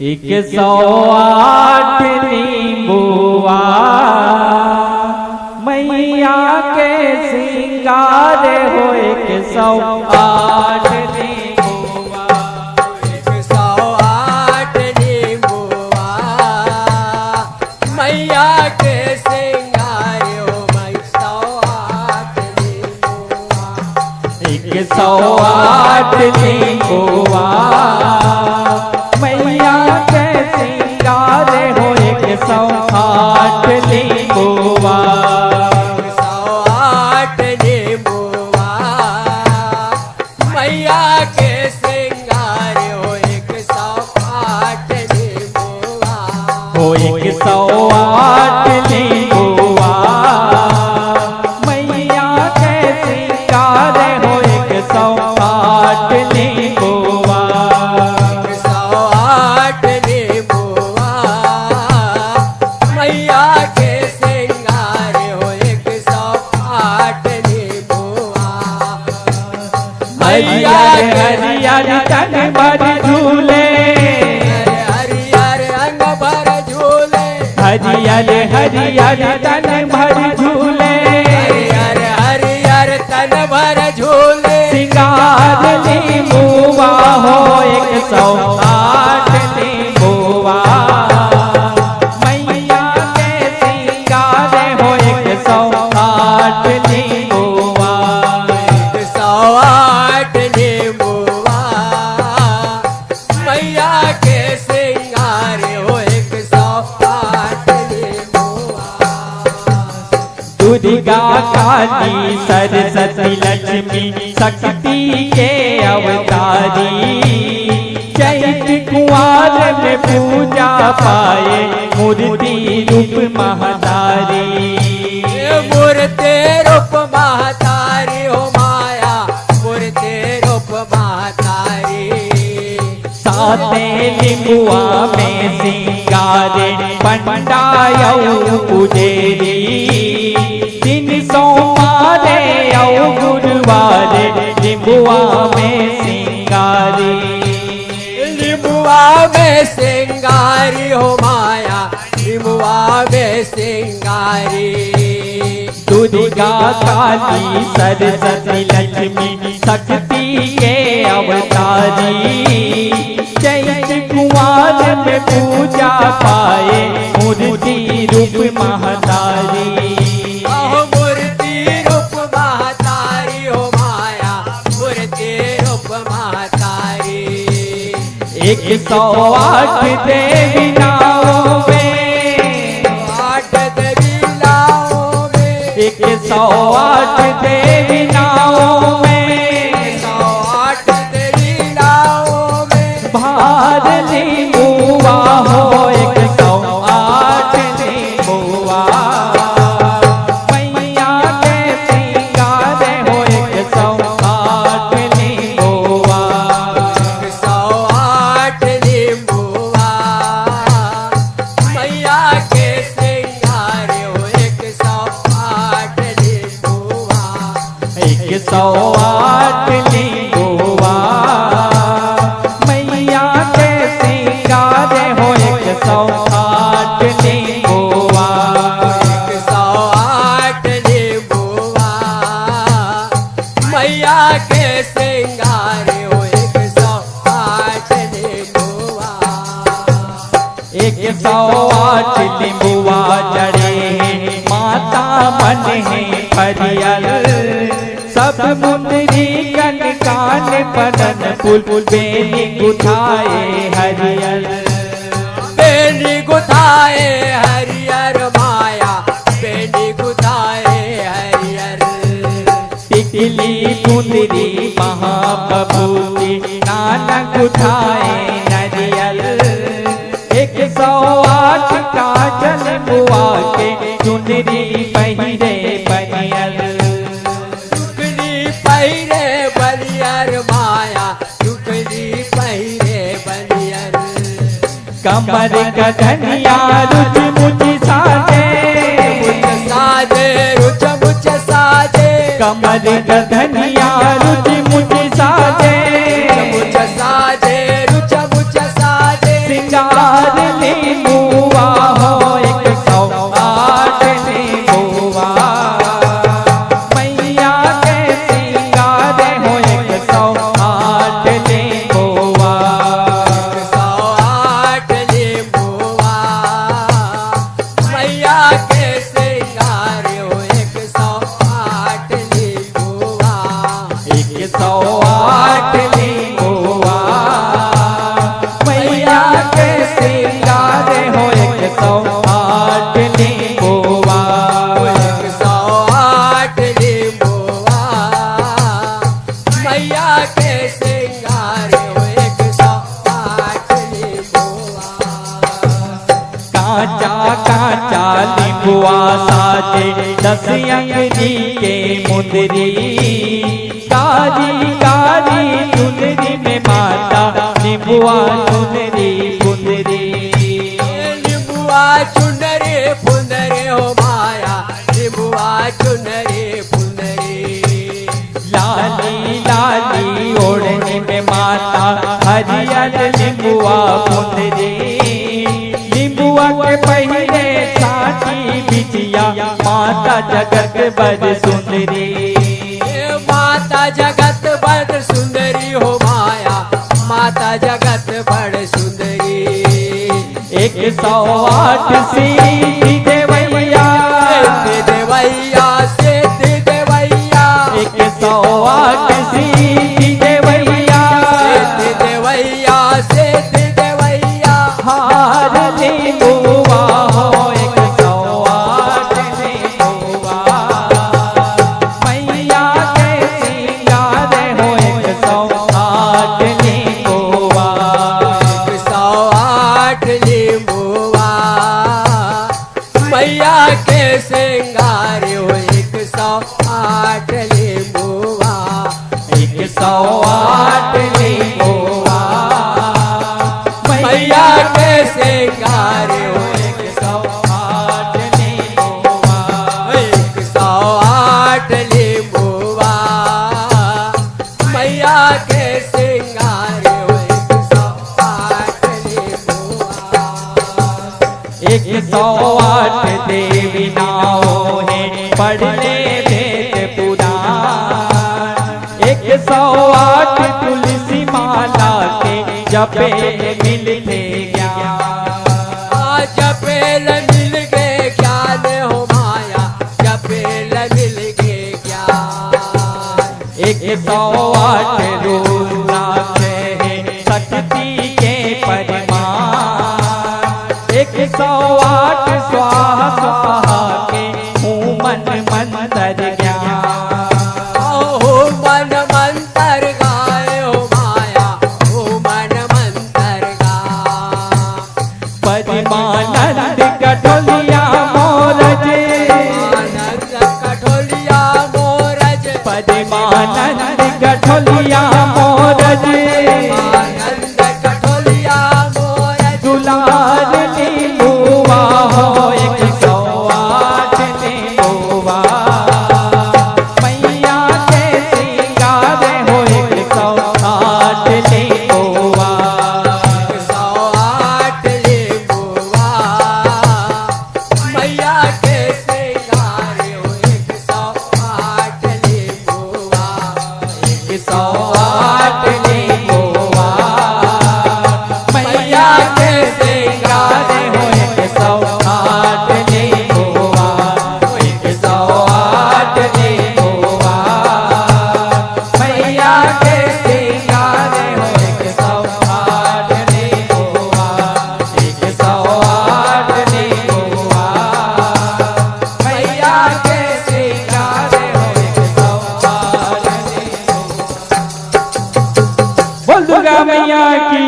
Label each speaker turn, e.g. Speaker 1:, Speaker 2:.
Speaker 1: 108 नींबुआ मैया के सिंगार हो 108 नींबुआ
Speaker 2: 108 नींबुआ मैया के सिंगार हो 108 नींबुआ
Speaker 1: 108 नींबुआ मैया के सिंगार हो 108 नींबुआ
Speaker 2: 108 नींबुआ मैया के सिंगार हो 108 नींबुआ
Speaker 1: हो 108 नींबुआ मैया के सिंगार हो 108 नींबुआ
Speaker 2: 108 नींबुआ मैया के सिंगार हो 108 नींबुआ
Speaker 1: मैया हरियर तन भर झूले
Speaker 2: हरियर अंग भर झूले
Speaker 1: हरियर हरियर तन भर झूले
Speaker 2: हरियर हरियर तन भर झूले
Speaker 1: सिंगार नींबुआ हो 108 नींबुआ मैया के सिंगार हो 108 नींबुआ
Speaker 2: 108 नींबुआ मैया के सिंगार हो 108 नींबुआ
Speaker 1: दुर्गा काली सरस्वती लक्ष्मी शक्ति के अवतारी चैत कुंवर में पूजा पाए मूर्ति रूप महतारी
Speaker 2: मूर्ति रूप महतारी हो माया मूर्ति रूप महतारी
Speaker 1: साते नींबुआ में सिंगारे पंडायौ पुजेरी दिन सोमवारे औ गुरुवारे नींबुआ में सिंगारी
Speaker 2: नींबुआ में सिंगारी हो माया नींबुआ में सिंगारी
Speaker 1: दुर्गा काली सरस्वती लक्ष्मी शक्ति के अवतारी चैत कुंवर में पूजा पाए मूर्ति रूप महतारी
Speaker 2: मूर्ति रूप महतारी हो माया मूर्ति रूप महतारी
Speaker 1: 108 देवी नाओं में
Speaker 2: 8 देवी लाओ में
Speaker 1: 108 देवी नाओं में
Speaker 2: 108 देवी लाओ में
Speaker 1: भार नींबुआ हो 108 नींबुआ मैया के सिंगार हो 108 नींबुआ
Speaker 2: 108 नींबुआ मैया के सिंगार हो 108 नींबुआ
Speaker 1: 108 नींबुआ मैया के सिंगार हो 108 नींबुआ
Speaker 2: 108 नींबुआ मैया के सिंगार हो 108 नींबुआ
Speaker 1: 108 नींबुआ जड़े माता मन है हरियल सब मुंदरी कन कान पदन पुल बेनी गुथाए हरियल
Speaker 2: बेनी गुथाए हरियर माया बेनी गुथाए हरियर
Speaker 1: टिकली कुंदरी महाबबूती नाना गुथाए नरियल 108 काजल बुआ के चुनरी पहिरे बनियल
Speaker 2: टुकड़ी पहिरे बलियर माया टुकड़ी पहिरे बलियर
Speaker 1: कमर गधनिया रुच मुझ साजे
Speaker 2: रुच मुझ साजे
Speaker 1: कमर गधनिया रुच मुझ साजे
Speaker 2: रुच साजे रुच मुझ साजे
Speaker 1: सिंगार कांचा कांचा लिंबुआ साजे 10 अंगनी के मुंदरी कारी कारी चुनरी में माता लिंबुआ चुनरी फुंदरी
Speaker 2: लिंबुआ चुनरी फुंदरी हो माया लिंबुआ चुनरी फुंदरी
Speaker 1: लाली लाली ओढ़नी में माता हरियर लिंबुआ फुंदरी लिंबुआ के पहले साथी बिटिया माता जगत बड़ सुंदरी
Speaker 2: माता जगत बड़ सुंदरी हो माया माता जगत बड़ सुंदरी
Speaker 1: 108 सिद्धि देवैया
Speaker 2: सिद्धि देवैया सिद्धि देवैया
Speaker 1: 108 सिद्धि देवैया
Speaker 2: सिद्धि देवैया सिद्धि देवैया
Speaker 1: हार लिंबुआ हो 108 लिंबुआ मैया के सिंगार हो 108 लिंबुआ
Speaker 2: 108 लिंबुआ मैया के श्रृंगार हो 108 लिंबुआ
Speaker 1: 108 लिंबुआ
Speaker 2: मैया के श्रृंगार हो
Speaker 1: 108 लिंबुआ
Speaker 2: 108 लिंबुआ मैया के श्रृंगार हो 108 लिंबुआ
Speaker 1: 108 देवी नाओ है पढ़ ले वेद पुराण 108 तुलसी माला के जपे मिलते ज्ञान
Speaker 2: जपेल मिल गए ज्ञान हो माया जपेल मिल गए ज्ञान
Speaker 1: 108 रुद्राक्ष है शक्ति के परिमाण 108 स्वाहा स्वाहा के मन मंत्र ज्ञान
Speaker 2: हो मन मंत्र गाए हो माया हो मन मंत्र गा
Speaker 1: परिमानंद कठोलिया मोरज
Speaker 2: आनंद कठोलिया मोरज
Speaker 1: परिमानंद कठोलिया मोरज
Speaker 2: आनंद कठोलिया मोरज
Speaker 1: दुलार लिंबुआ हो 108 लिंबुआ मैया के सिंगार हो 108 लिंबुआ
Speaker 2: 108 लिंबुआ मैया के श्रृंगार हो 108 लिंबुआ
Speaker 1: 108 लिंबुआ मैया के सिंगार हो 108 लिंबुआ 108 लिंबुआ मैया के सिंगार हो 108 लिंबुआ 108 लिंबुआ मैया के सिंगार हो 108 लिंबुआ बोल दुर्गा मैया की